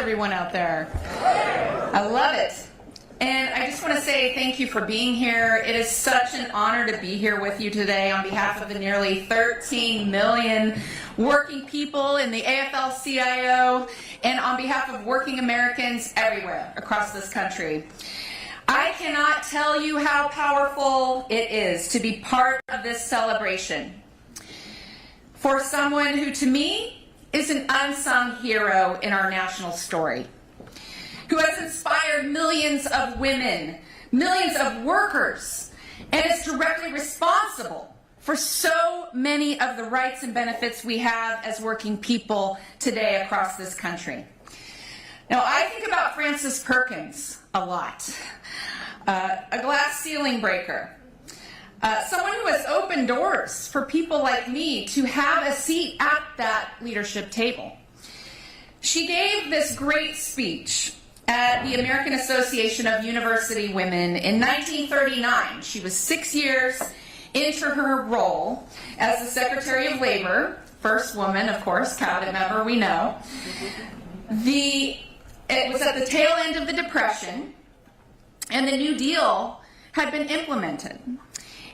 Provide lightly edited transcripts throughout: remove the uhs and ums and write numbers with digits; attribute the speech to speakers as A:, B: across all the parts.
A: everyone out there? I love it. And I just want to say thank you for being here. It is such an honor to be here with you today on behalf of the nearly 13 million working people in the AFL-CIO and on behalf of working Americans everywhere across this country. I cannot tell you how powerful it is to be part of this celebration. For someone who, to me, is an unsung hero in our national story, who has inspired millions of women, millions of workers, and is directly responsible for so many of the rights and benefits we have as working people today across this country. Now, I think about Frances Perkins a lot, a glass ceiling breaker, someone who has opened doors for people like me to have a seat at that leadership table. She gave this great speech at the American Association of University Women in 1939. She was 6 years into her role as the Secretary of Labor, first woman, of course, cabinet member, we know. It was at the tail end of the Depression, and the New Deal had been implemented.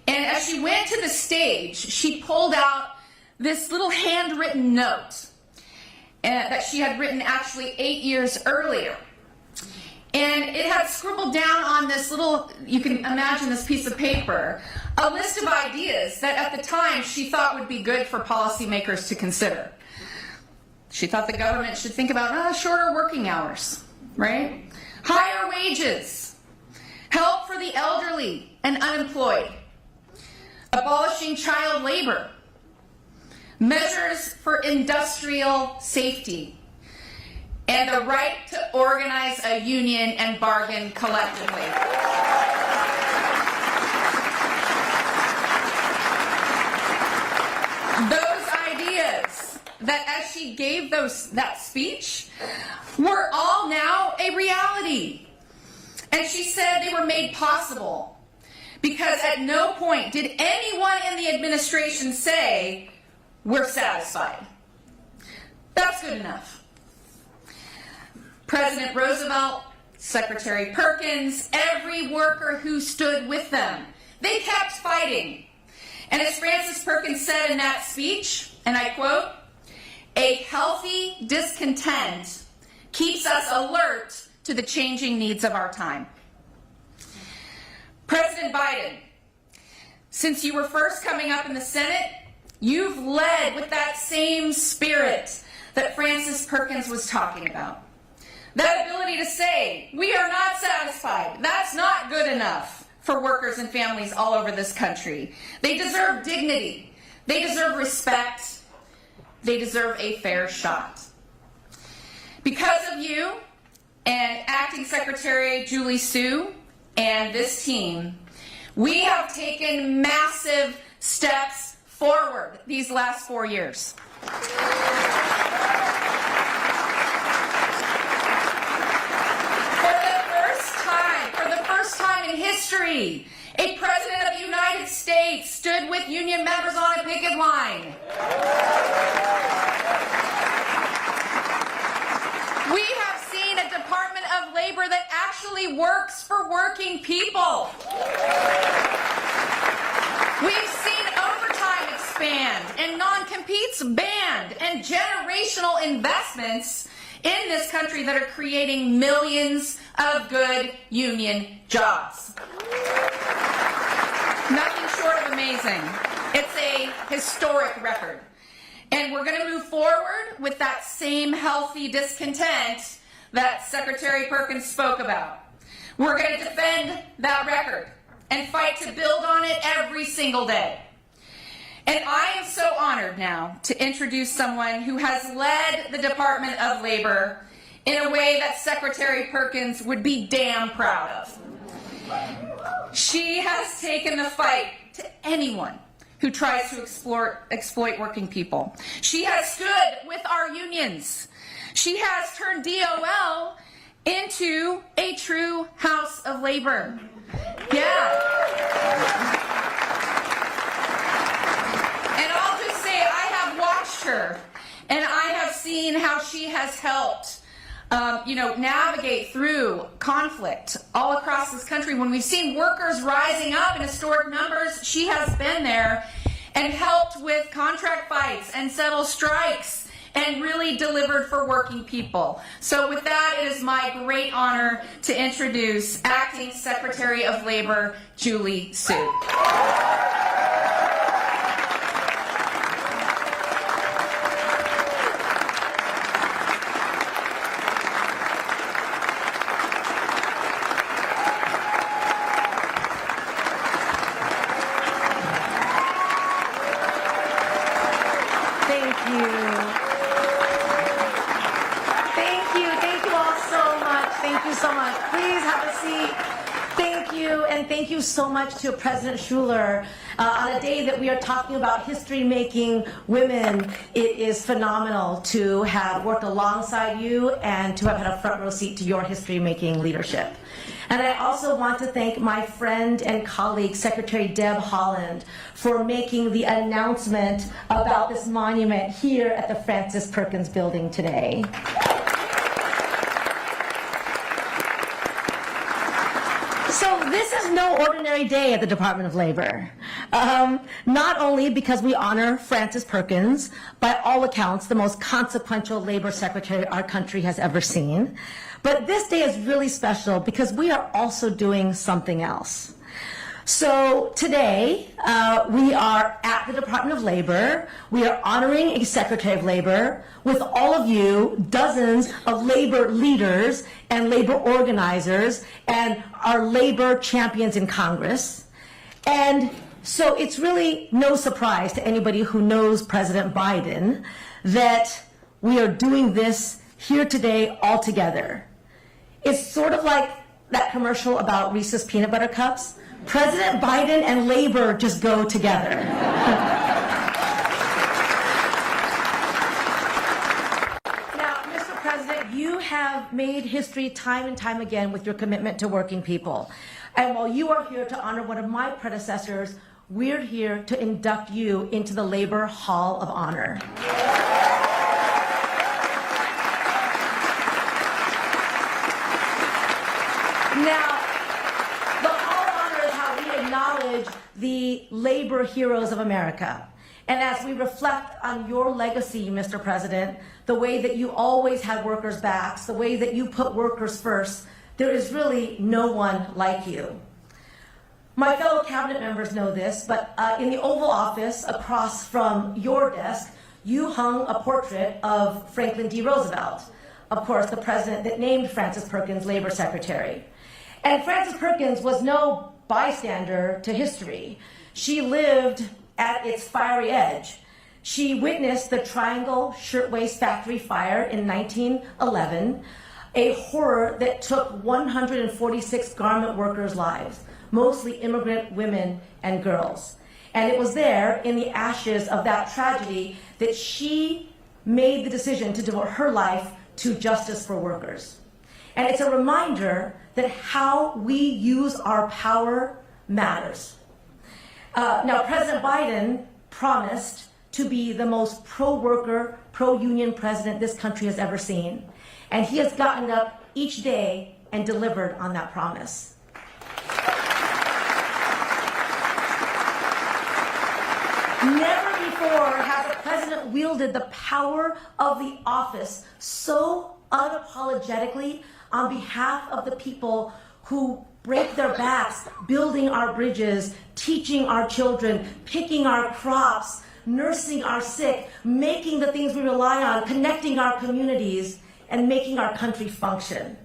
A: And as she went to the stage, she pulled out this little handwritten note that she had written actually 8 years earlier. And it had scribbled down on this little, you can imagine this piece of paper, a list of ideas that at the time she thought would be good for policymakers to consider. She thought the government should think about shorter working hours, right? Higher wages, help for the elderly and unemployed, abolishing child labor, measures for industrial safety, and the right to organize a union and bargain collectively. Those ideas that as she gave that speech were all now a reality. And she said they were made possible because at no point did anyone in the administration say, "We're satisfied." That's good enough. President Roosevelt, Secretary Perkins, every worker who stood with them, they kept fighting. And as Frances Perkins said in that speech, and I quote, "A healthy discontent keeps us alert to the changing needs of our time." President Biden, since you were first coming up in the Senate, you've led with that same spirit that Frances Perkins was talking about. That ability to say, we are not satisfied, that's not good enough for workers and families all over this country. They deserve dignity, they deserve respect, they deserve a fair shot. Because of you and Acting Secretary Julie Su and this team, we have taken massive steps forward these last 4 years. In history, a president of the United States stood with union members on a picket line. We have seen a Department of Labor that actually works for working people. We've seen overtime expand and non-competes banned and generational investments in this country that are creating millions of good union jobs. Nothing short of amazing. It's a historic record. And we're going to move forward with that same healthy discontent that Secretary Perkins spoke about. We're going to defend that record and fight to build on it every single day. And I am so honored now to introduce someone who has led the Department of Labor in a way that Secretary Perkins would be damn proud of. She has taken the fight to anyone who tries to exploit working people. She has stood with our unions. She has turned DOL into a true house of labor. Yeah. And I'll just say, I have watched her, and I have seen how she has helped navigate through conflict all across this country. When we've seen workers rising up in historic numbers, she has been there and helped with contract fights and settle strikes and really delivered for working people. So with that, it is my great honor to introduce Acting Secretary of Labor, Julie Su.
B: Thank you so much to President Schuller. On a day that we are talking about history-making women, it is phenomenal to have worked alongside you and to have had a front row seat to your history-making leadership. And I also want to thank my friend and colleague, Secretary Deb Haaland, for making the announcement about this monument here at the Frances Perkins Building today. So this is no ordinary day at the Department of Labor. Not only because we honor Frances Perkins, by all accounts, the most consequential labor secretary our country has ever seen, but this day is really special because we are also doing something else. So today, we are at the Department of Labor. We are honoring a Secretary of Labor with all of you, dozens of labor leaders and labor organizers and our labor champions in Congress. And so it's really no surprise to anybody who knows President Biden that we are doing this here today all together. It's sort of like that commercial about Reese's peanut butter cups. President Biden and labor just go together. Now, Mr. President, you have made history time and time again with your commitment to working people. And while you are here to honor one of my predecessors, we're here to induct you into the Labor Hall of Honor. Now, acknowledge the labor heroes of America. And as we reflect on your legacy, Mr. President, the way that you always had workers' backs, the way that you put workers first, there is really no one like you. My fellow cabinet members know this, but in the Oval Office across from your desk, you hung a portrait of Franklin D. Roosevelt, of course, the president that named Frances Perkins labor secretary. And Frances Perkins was no bystander to history. She lived at its fiery edge. She witnessed the Triangle Shirtwaist Factory fire in 1911, a horror that took 146 garment workers' lives, mostly immigrant women and girls. And it was there, in the ashes of that tragedy, that she made the decision to devote her life to justice for workers. And it's a reminder that how we use our power matters. Now, President Biden promised to be the most pro-worker, pro-union president this country has ever seen. And he has gotten up each day and delivered on that promise. Never before has a president wielded the power of the office so unapologetically on behalf of the people who break their backs, building our bridges, teaching our children, picking our crops, nursing our sick, making the things we rely on, connecting our communities, and making our country function.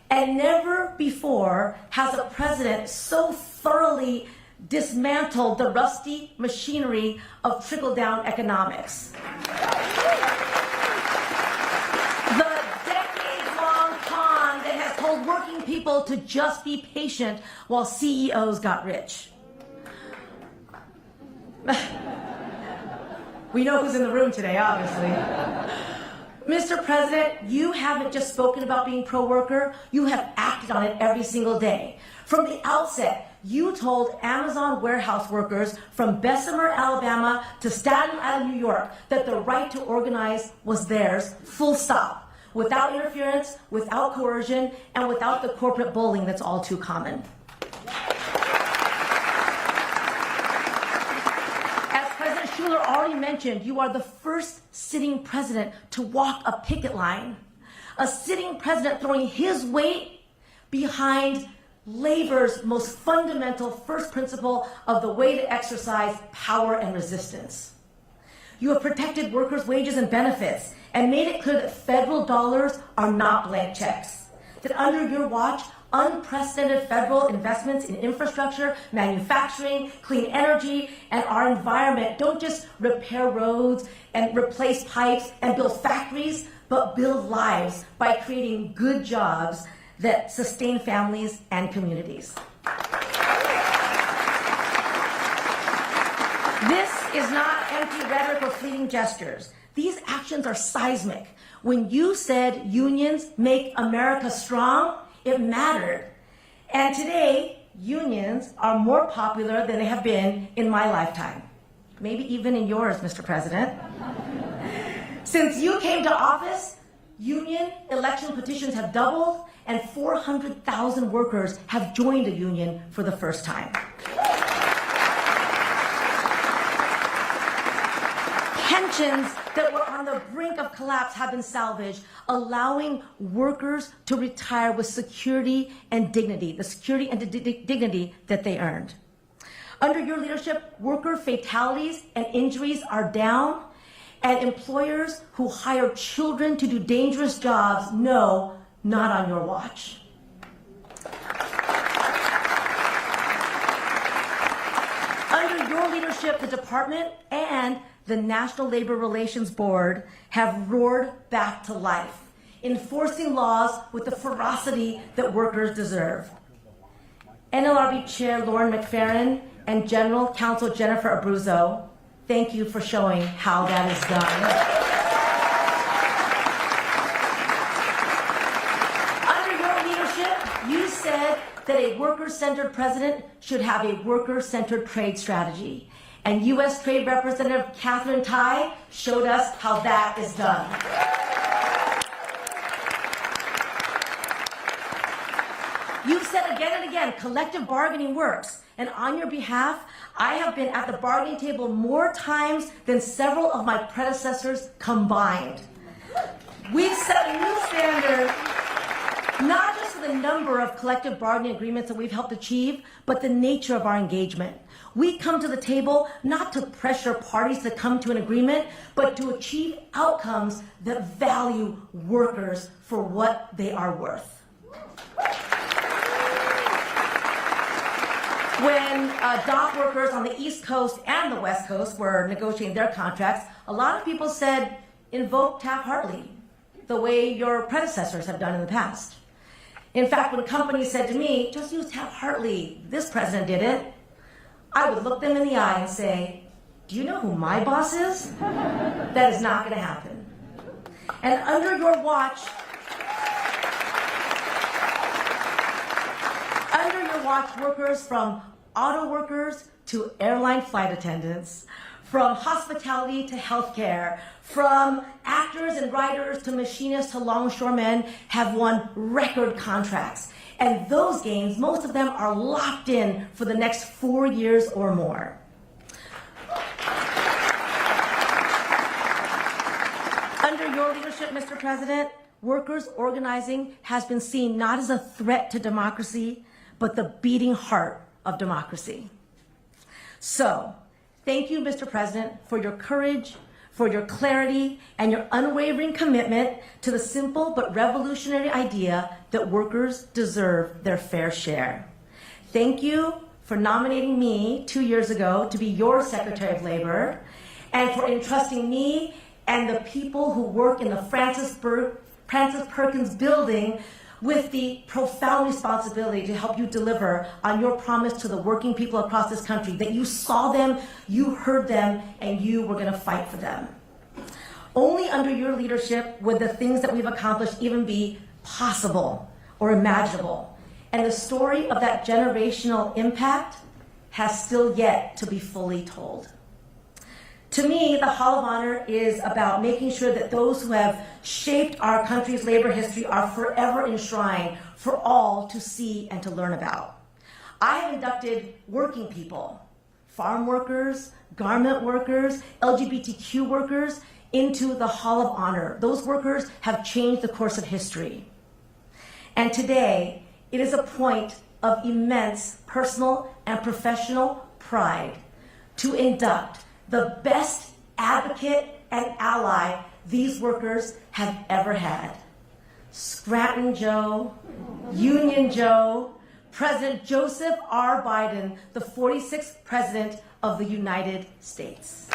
B: And never before has a president so thoroughly dismantled the rusty machinery of trickle-down economics. Working people to just be patient while CEOs got rich. We know who's in the room today, obviously. Mr. President, you haven't just spoken about being pro-worker, you have acted on it every single day. From the outset, you told Amazon warehouse workers from Bessemer, Alabama to Staten Island, New York, that the right to organize was theirs, full stop. without interference, without coercion, and without the corporate bullying that's all too common. As President Schuler already mentioned, you are the first sitting president to walk a picket line. A sitting president throwing his weight behind labor's most fundamental first principle of the way to exercise power and resistance. You have protected workers' wages and benefits and made it clear that federal dollars are not blank checks. That under your watch, unprecedented federal investments in infrastructure, manufacturing, clean energy, and our environment don't just repair roads and replace pipes and build factories, but build lives by creating good jobs that sustain families and communities. This is not empty rhetoric or fleeting gestures. These actions are seismic. When you said unions make America strong, it mattered. And today, unions are more popular than they have been in my lifetime. Maybe even in yours, Mr. President. Since you came to office, union election petitions have doubled, and 400,000 workers have joined a union for the first time. Pensions that were on the brink of collapse have been salvaged, allowing workers to retire with security and dignity, the security and dignity that they earned. Under your leadership, worker fatalities and injuries are down, and employers who hire children to do dangerous jobs know, not on your watch. Under your leadership, the department and the National Labor Relations Board have roared back to life, enforcing laws with the ferocity that workers deserve. NLRB Chair Lauren McFerrin and General Counsel Jennifer Abruzzo, thank you for showing how that is done. You said that a worker-centered president should have a worker-centered trade strategy. And U.S. Trade Representative Katherine Tai showed us how that is done. You've said again and again, collective bargaining works. And on your behalf, I have been at the bargaining table more times than several of my predecessors combined. We've set a new standard, not just for the number of collective bargaining agreements that we've helped achieve, but the nature of our engagement. We come to the table not to pressure parties to come to an agreement, but to achieve outcomes that value workers for what they are worth. When dock workers on the East Coast and the West Coast were negotiating their contracts, a lot of people said, invoke Taft-Hartley, the way your predecessors have done in the past. In fact, when companies said to me, just use Taft-Hartley, this president did it, I would look them in the eye and say, do you know who my boss is? That is not going to happen. And under your watch, workers from auto workers to airline flight attendants, from hospitality to healthcare, from actors and writers to machinists to longshoremen have won record contracts. And those gains, most of them are locked in for the next 4 years or more. Under your leadership, Mr. President, workers organizing has been seen not as a threat to democracy, but the beating heart of democracy. So, thank you, Mr. President, for your courage, for your clarity, and your unwavering commitment to the simple but revolutionary idea that workers deserve their fair share. Thank you for nominating me 2 years ago to be your Secretary of Labor, and for entrusting me and the people who work in the Francis Perkins building with the profound responsibility to help you deliver on your promise to the working people across this country, that you saw them, you heard them, and you were going to fight for them. Only under your leadership would the things that we've accomplished even be possible or imaginable. And the story of that generational impact has still yet to be fully told. To me, the Hall of Honor is about making sure that those who have shaped our country's labor history are forever enshrined for all to see and to learn about. I have inducted working people, farm workers, garment workers, LGBTQ workers, into the Hall of Honor. Those workers have changed the course of history. And today, it is a point of immense personal and professional pride to induct the best advocate and ally these workers have ever had. Scranton Joe, Union Joe, President Joseph R. Biden, the 46th President of the United States.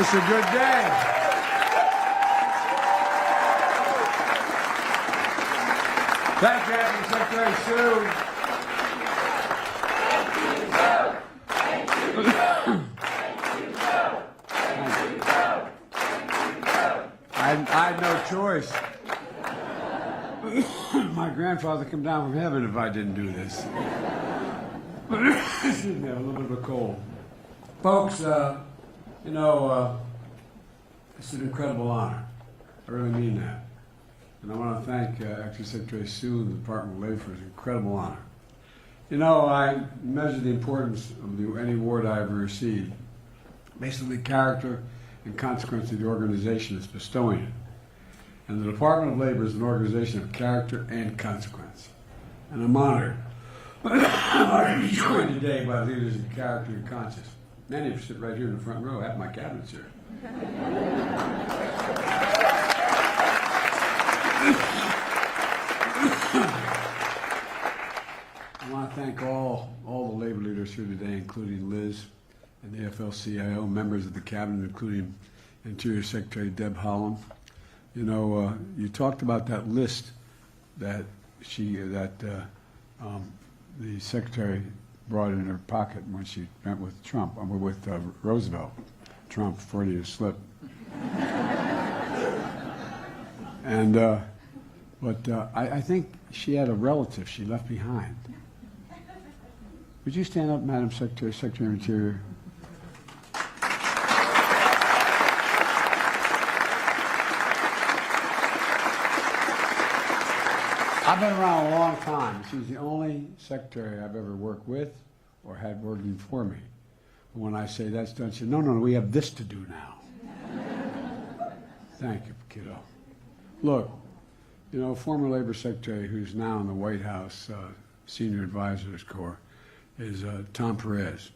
C: It's a good day. Thank you, Acting Secretary Sue. I had no choice. My grandfather came down from heaven if I didn't do this. Excuse me, I have a little bit of a cold. Folks, you know, it's an incredible honor. I really mean that. And I want to thank Acting Secretary Sue and the Department of Labor for an incredible honor. You know, I measure the importance of any award I ever received based on the character and consequence of the organization that's bestowing it. And the Department of Labor is an organization of character and consequence. And I'm honored. I'm honored to be joined today by leaders of character and conscience. Many of you sit right here in the front row at my cabinets here. I want to thank all the labor leaders here today, including Liz and the AFL-CIO, members of the cabinet, including Interior Secretary Deb Haaland. You know, you talked about that list that the secretary brought in her pocket when she met with Trump, with Roosevelt. Trump, Freudian slip. And, but I think she had a relative she left behind. Would you stand up, Madam Secretary, Secretary of Interior? I've been around a long time. She's the only secretary I've ever worked with or had working for me. When I say that's done, she said, no, we have this to do now. Thank you, kiddo. Look, you know, former Labor Secretary who's now in the White House Senior Advisors Corps is Tom Perez.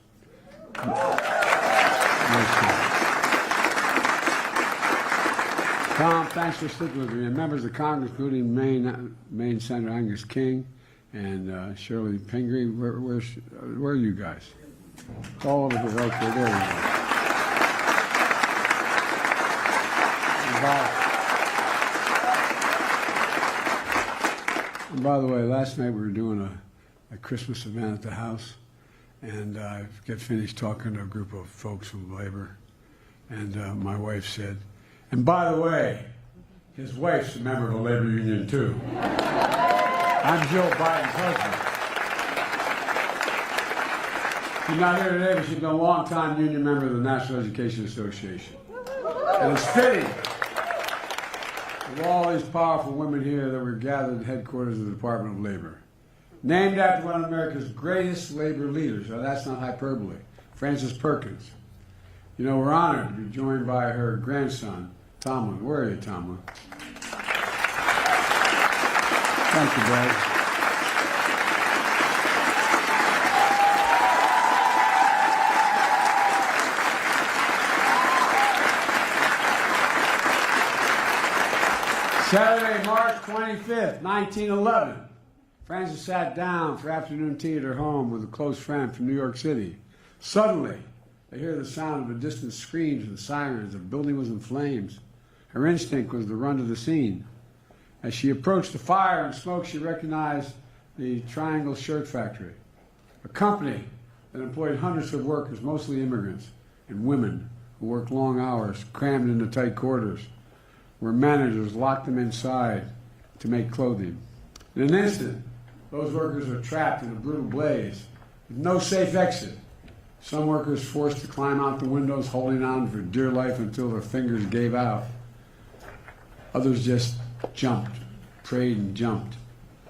C: Tom, thanks for sticking with me. And members of Congress, including Maine Senator Angus King and Shirley Pingree. Where are you guys? It's all over here. Okay, there you go. And by the way, last night we were doing a Christmas event at the house, and I get finished talking to a group of folks from labor, and my wife said, and by the way, his wife's a member of the labor union too. I'm Joe Biden's husband. She's not here today, but she's been a long-time union member of the National Education Association. And it's fitting of all these powerful women here that were gathered at headquarters of the Department of Labor. Named after one of America's greatest labor leaders. Now, that's not hyperbole. Frances Perkins. You know, we're honored to be joined by her grandson, Tomlin. Where are you, Tomlin? Thank you, Brad. Saturday, March 25th, 1911. Frances sat down for afternoon tea at her home with a close friend from New York City. Suddenly, they hear the sound of the distant screams and sirens. The building was in flames. Her instinct was to run to the scene. As she approached the fire and smoke, she recognized the Triangle Shirt Factory, a company that employed hundreds of workers, mostly immigrants, and women who worked long hours, crammed into tight quarters, where managers locked them inside to make clothing. In an instant, those workers are trapped in a brutal blaze with no safe exit. Some workers forced to climb out the windows, holding on for dear life until their fingers gave out. Others just jumped, prayed and jumped.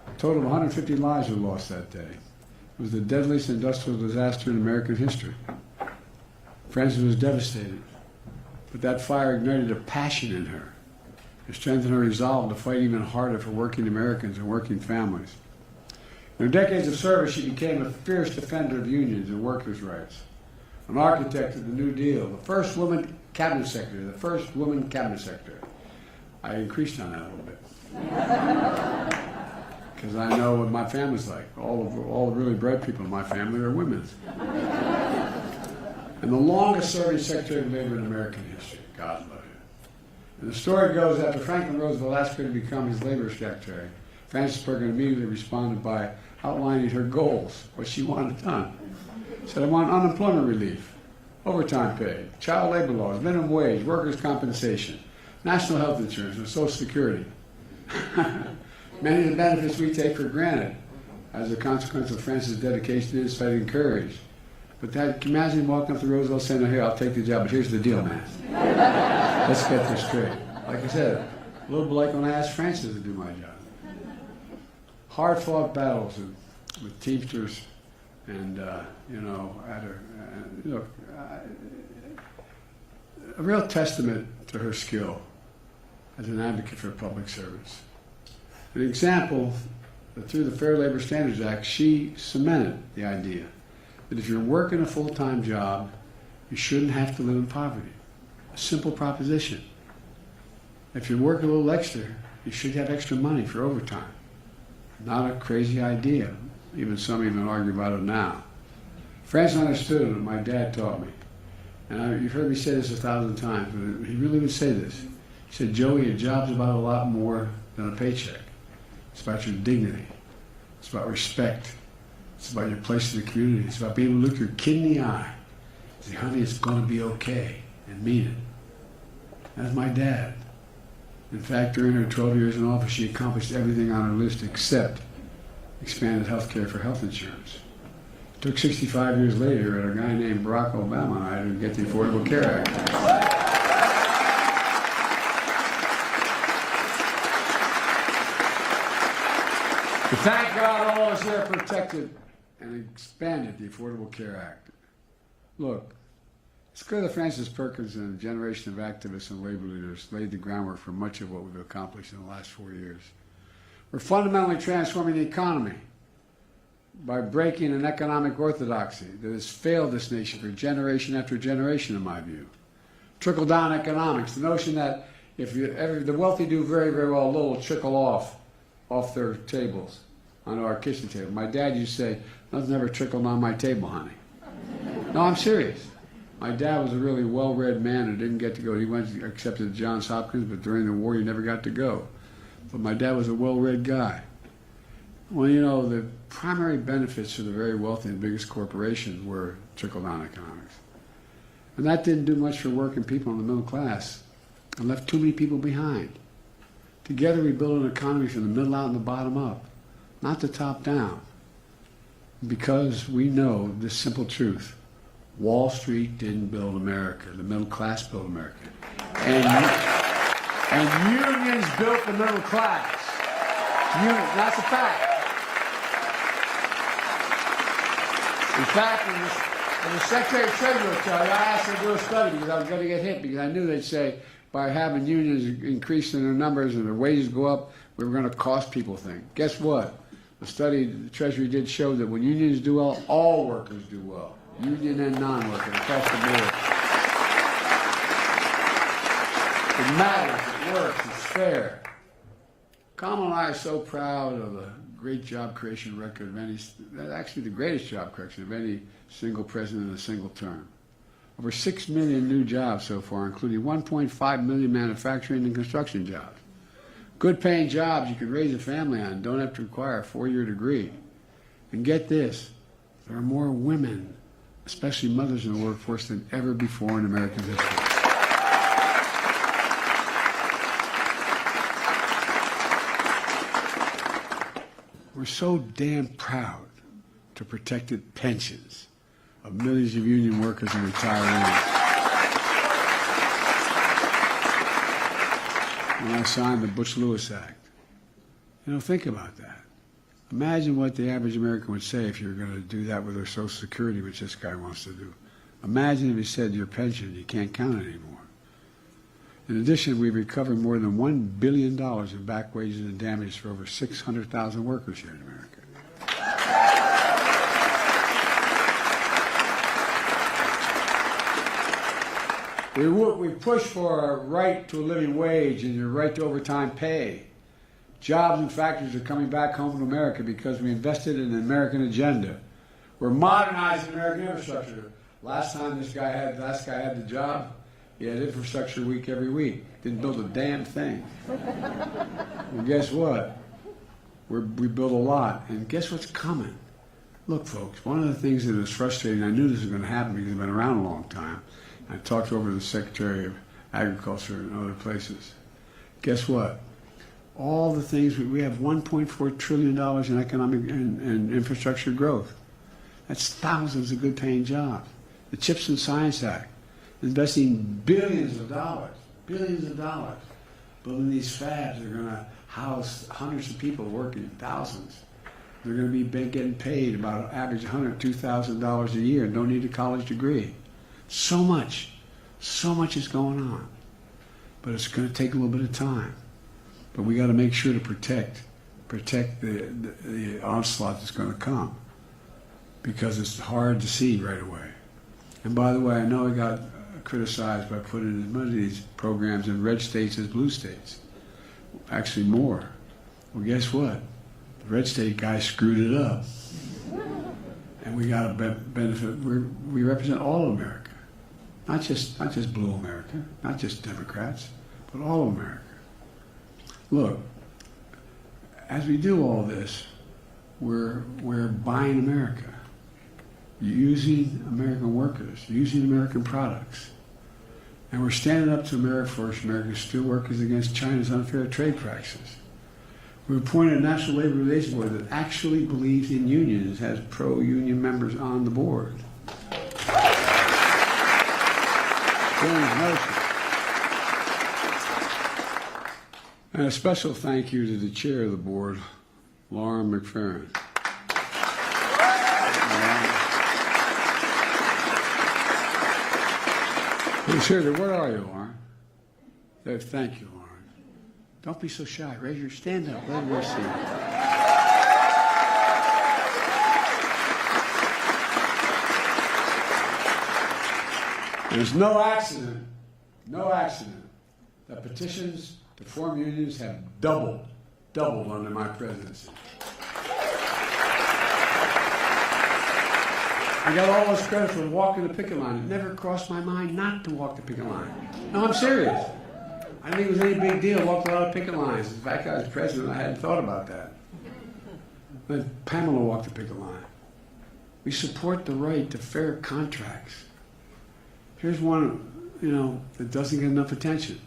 C: A total of 150 lives were lost that day. It was the deadliest industrial disaster in American history. Frances was devastated, but that fire ignited a passion in her. It strengthened her resolve to fight even harder for working Americans and working families. In her decades of service, she became a fierce defender of unions and workers' rights, an architect of the New Deal, the first woman cabinet secretary, I increased on that a little bit. Because I know what my family's like. All the really bright people in my family are women. And the longest serving Secretary of Labor in American history, God love him. And the story goes, after Franklin Roosevelt asked her to become his labor secretary, Frances Perkin immediately responded by outlining her goals, what she wanted done. She said, I want unemployment relief, overtime pay, child labor laws, minimum wage, workers' compensation, national health insurance, and Social Security. Many of the benefits we take for granted as a consequence of Frances' dedication, insight, and courage. But that, can you imagine walking up to Roosevelt saying, here, I'll take the job, but here's the deal, man. Let's get this straight. Like I said, a little bit like when I asked Frances to do my job. Hard-fought battles with Teamsters and, a real testament to her skill as an advocate for public servants. An example that through the Fair Labor Standards Act, she cemented the idea that if you're working a full-time job, you shouldn't have to live in poverty. A simple proposition. If you work a little extra, you should have extra money for overtime. Not a crazy idea. Some even argue about it now. Frances understood it, and my dad taught me. And you've heard me say this 1,000 times, but he really would say this. He said, Joey, a job's about a lot more than a paycheck. It's about your dignity. It's about respect. It's about your place in the community. It's about being able to look your kid in the eye and say, honey, it's going to be okay, and mean it. That's my dad. In fact, during her 12 years in office, she accomplished everything on her list except expanded health care for health insurance. It took 65 years later at a guy named Barack Obama and I to get the Affordable Care Act. To thank God, all of us here protected and expanded the Affordable Care Act. Look, it's clear that Frances Perkins and a generation of activists and labor leaders laid the groundwork for much of what we've accomplished in the last 4 years. We're fundamentally transforming the economy by breaking an economic orthodoxy that has failed this nation for generation after generation, in my view. Trickle-down economics, the notion that if the wealthy do very, very well, a little will trickle off their tables onto our kitchen table. My dad used to say, nothing's ever trickled on my table, honey. No, I'm serious. My dad was a really well-read man who didn't get to go. He went accepted at Johns Hopkins, but during the war he never got to go. But my dad was a well-read guy. Well, the primary benefits for the very wealthy and biggest corporations were trickle-down economics. And that didn't do much for working people in the middle class and left too many people behind. Together we built an economy from the middle out and the bottom up, not the top down. Because we know this simple truth. Wall Street didn't build America. The middle class built America. And unions built the middle class. That's a fact. In fact, when the Secretary of Treasury would tell you, I asked her to do a study because I was going to get hit because I knew they'd say, by having unions increase in their numbers and their wages go up, we were going to cost people things. Guess what? The study the Treasury did show that when unions do well, all workers do well, union and non-workers across the board. It matters, it works, it's fair. Kamala and I are so proud of the great job creation record of any, actually the greatest job creation of any single president in a single term. Over 6 million new jobs so far, including 1.5 million manufacturing and construction jobs. Good paying jobs you can raise a family on, don't have to require a 4-year degree. And get this, there are more women, especially mothers in the workforce, than ever before in American history. We're so damn proud to protected pensions of millions of union workers and retirees. When I signed the Bush-Lewis Act, think about that. Imagine what the average American would say if you were going to do that with their Social Security, which this guy wants to do. Imagine if he said your pension, you can't count it anymore. In addition, we've recovered more than $1 billion in back wages and damages for over 600,000 workers here in America. We push for a right to a living wage and your right to overtime pay. Jobs and factories are coming back home to America because we invested in an American agenda. We're modernizing American infrastructure. Last guy had the job, he had infrastructure week every week. Didn't build a damn thing. Well, guess what? We built a lot, and guess what's coming? Look, folks, one of the things that is frustrating, I knew this was going to happen because I've been around a long time. I talked over to the Secretary of Agriculture and other places. Guess what? All the things, we have $1.4 trillion in economic and infrastructure growth. That's thousands of good paying jobs. The CHIPS and Science Act, investing billions of dollars, building these fabs that are going to house hundreds of people working, thousands. They're going to be getting paid about an average $100,000, $2,000 a year and don't need a college degree. So much is going on. But it's going to take a little bit of time. But we got to make sure to protect the onslaught that's going to come, because it's hard to see right away. And by the way, I know I got criticized by putting as many of these programs in red states as blue states. Actually more. Well, guess what? The red state guy screwed it up. And we got to benefit. We represent all of America. Not just blue America, not just Democrats, but all of America. Look, as we do all this, we're buying America, using American workers, using American products. And we're standing up to America first, American steelworkers against China's unfair trade practices. We appointed a National Labor Relations Board that actually believes in unions, has pro-union members on the board. And a special thank you to the chair of the board, Lauren McFerrin. Seriously, where are you, Lauren? Thank you, Lauren. Don't be so shy. Raise your stand up. Let me see you. There's no accident that petitions to form unions have doubled under my presidency. I got all this credit for walking the picket line. It never crossed my mind not to walk the picket line. No, I'm serious. I didn't think it was any big deal. I walked a lot of picket lines. In fact, I was president. I hadn't thought about that. But Pamela walked the picket line. We support the right to fair contracts. Here's one, that doesn't get enough attention.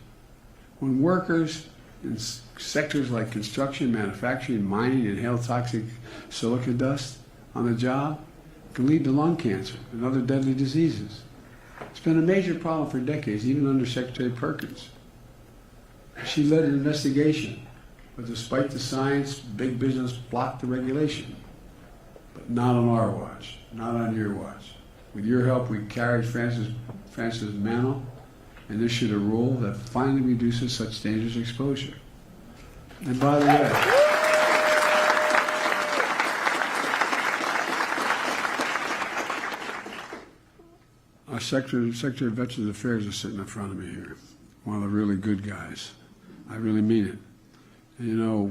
C: When workers in sectors like construction, manufacturing, mining inhale toxic silica dust on the job, it can lead to lung cancer and other deadly diseases. It's been a major problem for decades, even under Secretary Perkins. She led an investigation, but despite the science, big business blocked the regulation. But not on our watch, not on your watch. With your help, we carried Francis Mano and issued a rule that finally reduces such dangerous exposure. And by the way, our Secretary of Veterans Affairs is sitting in front of me here, one of the really good guys. I really mean it. And, you know,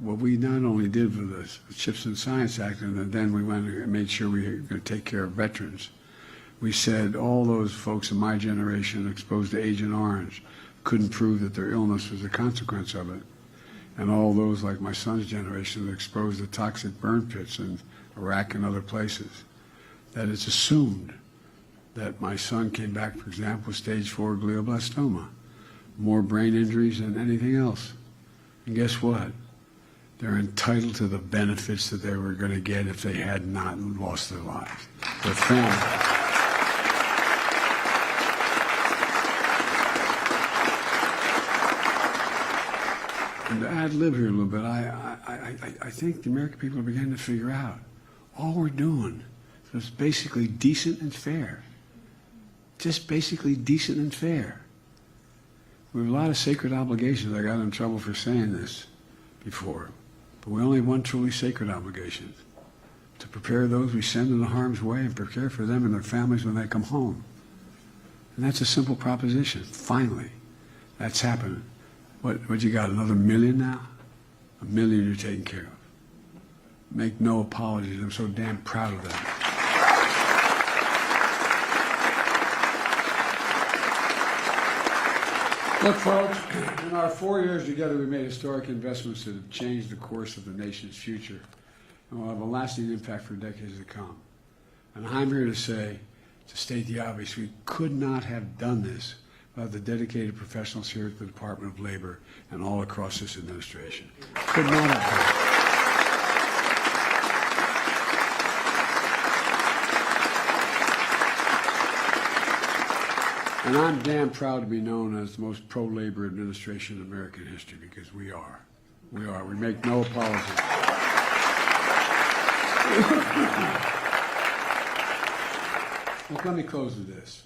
C: what we not only did with the CHIPS and Science Act, and then we went and made sure we were going to take care of veterans. We said all those folks in my generation exposed to Agent Orange couldn't prove that their illness was a consequence of it. And all those like my son's generation that exposed to toxic burn pits in Iraq and other places, that it's assumed that my son came back, for example, with stage 4 glioblastoma, more brain injuries than anything else. And guess what? They're entitled to the benefits that they were going to get if they had not lost their lives. Their family. And to ad lib here a little bit, I think the American people are beginning to figure out all we're doing is basically decent and fair. Just basically decent and fair. We have a lot of sacred obligations. I got in trouble for saying this before. But we only have one truly sacred obligation: to prepare those we send into harm's way and prepare for them and their families when they come home. And that's a simple proposition. Finally, that's happening. What you got, another million now? 1 million you're taking care of. Make no apologies. I'm so damn proud of that. Look, folks, in our 4 years together, we made historic investments that have changed the course of the nation's future and will have a lasting impact for decades to come. And I'm here to say, to state the obvious, we could not have done this without the dedicated professionals here at the Department of Labor and all across this administration. Could not have done it. And I'm damn proud to be known as the most pro-labor administration in American history, because we are. We are. We make no apologies. Look, let me close with this.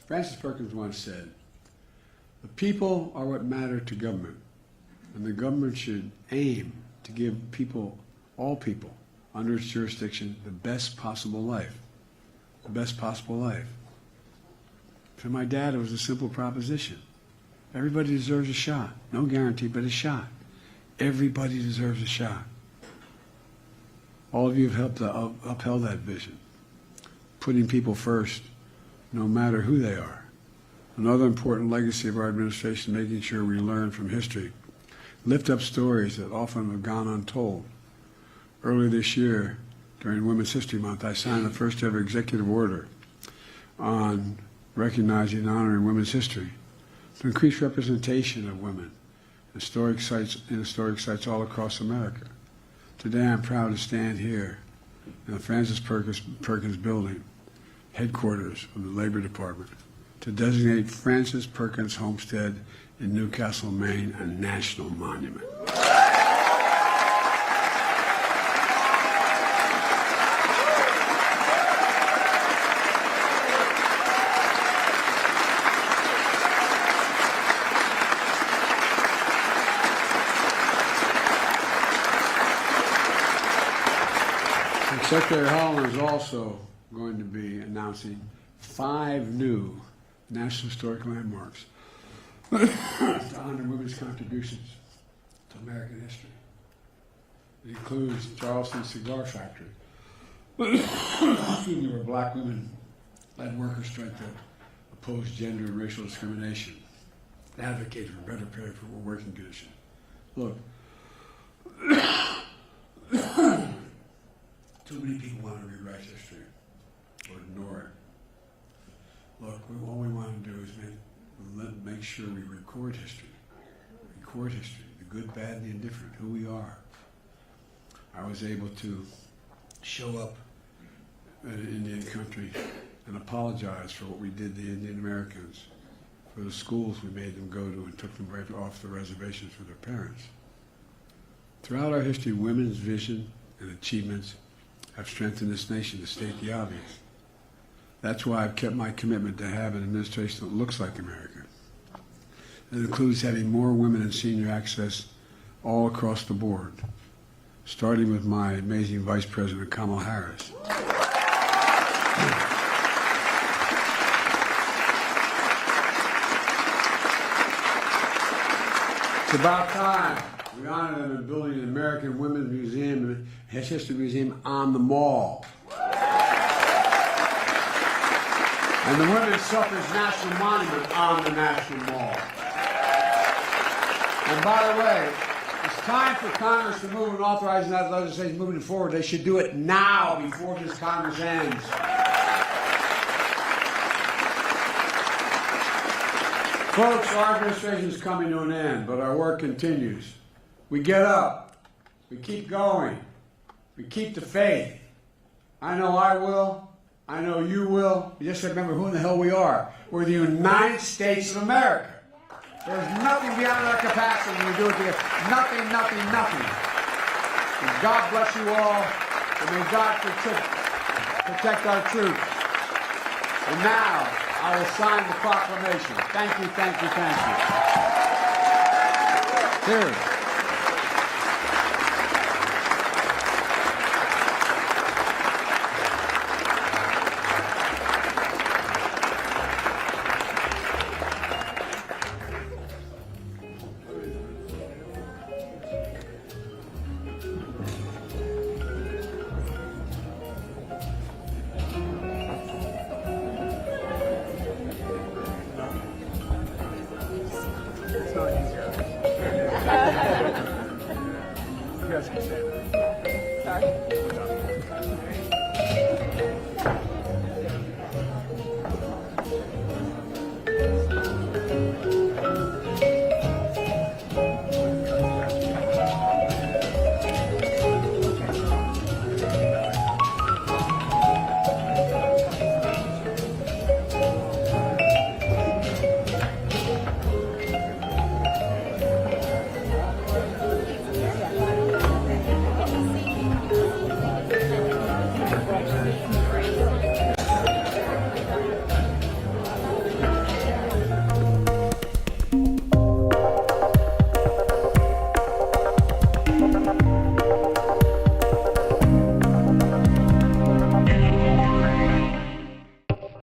C: Francis Perkins once said, "The people are what matter to government, and the government should aim to give people, all people, under its jurisdiction, the best possible life." The best possible life. For my dad, it was a simple proposition. Everybody deserves a shot. No guarantee, but a shot. Everybody deserves a shot. All of you have helped upheld that vision, putting people first, no matter who they are. Another important legacy of our administration, making sure we learn from history, lift up stories that often have gone untold. Earlier this year, during Women's History Month, I signed the first ever executive order on recognizing and honoring women's history to increase representation of women in historic sites all across America. Today, I'm proud to stand here in the Francis Perkins Building, headquarters of the Labor Department, to designate Francis Perkins Homestead in Newcastle, Maine, a national monument. Secretary Holland is also going to be announcing 5 new National Historic Landmarks to honor women's contributions to American history. It includes Charleston Cigar Factory, where black women led workers tried to oppose gender and racial discrimination, advocated for better pay for working conditions. Look, too many people want to rewrite history or ignore it. Look, all we want to do is make sure we record history, the good, bad, and the indifferent, who we are. I was able to show up in an Indian country and apologize for what we did to the Indian Americans, for the schools we made them go to and took them right off the reservations for their parents. Throughout our history, women's vision and achievements have strengthened this nation, to state the obvious. That's why I've kept my commitment to have an administration that looks like America, It includes having more women in senior access all across the board, starting with my amazing Vice President Kamala Harris. It's about time we honor them in building an American Women's Museum and History Museum on the Mall. And the Women's Suffrage National Monument on the National Mall. And by the way, it's time for Congress to move and authorize that legislation moving forward. They should do it now before this Congress ends. Folks, our administration is coming to an end, but our work continues. We get up. We keep going. We keep the faith. I know I will. I know you will. You just remember who in the hell we are. We're the United States of America. There's nothing beyond our capacity when we do it together. Nothing, nothing, nothing. And God bless you all, and may God protect our troops. And now, I will sign the proclamation. Thank you, thank you, thank you. Here. You guys can stand. Sorry.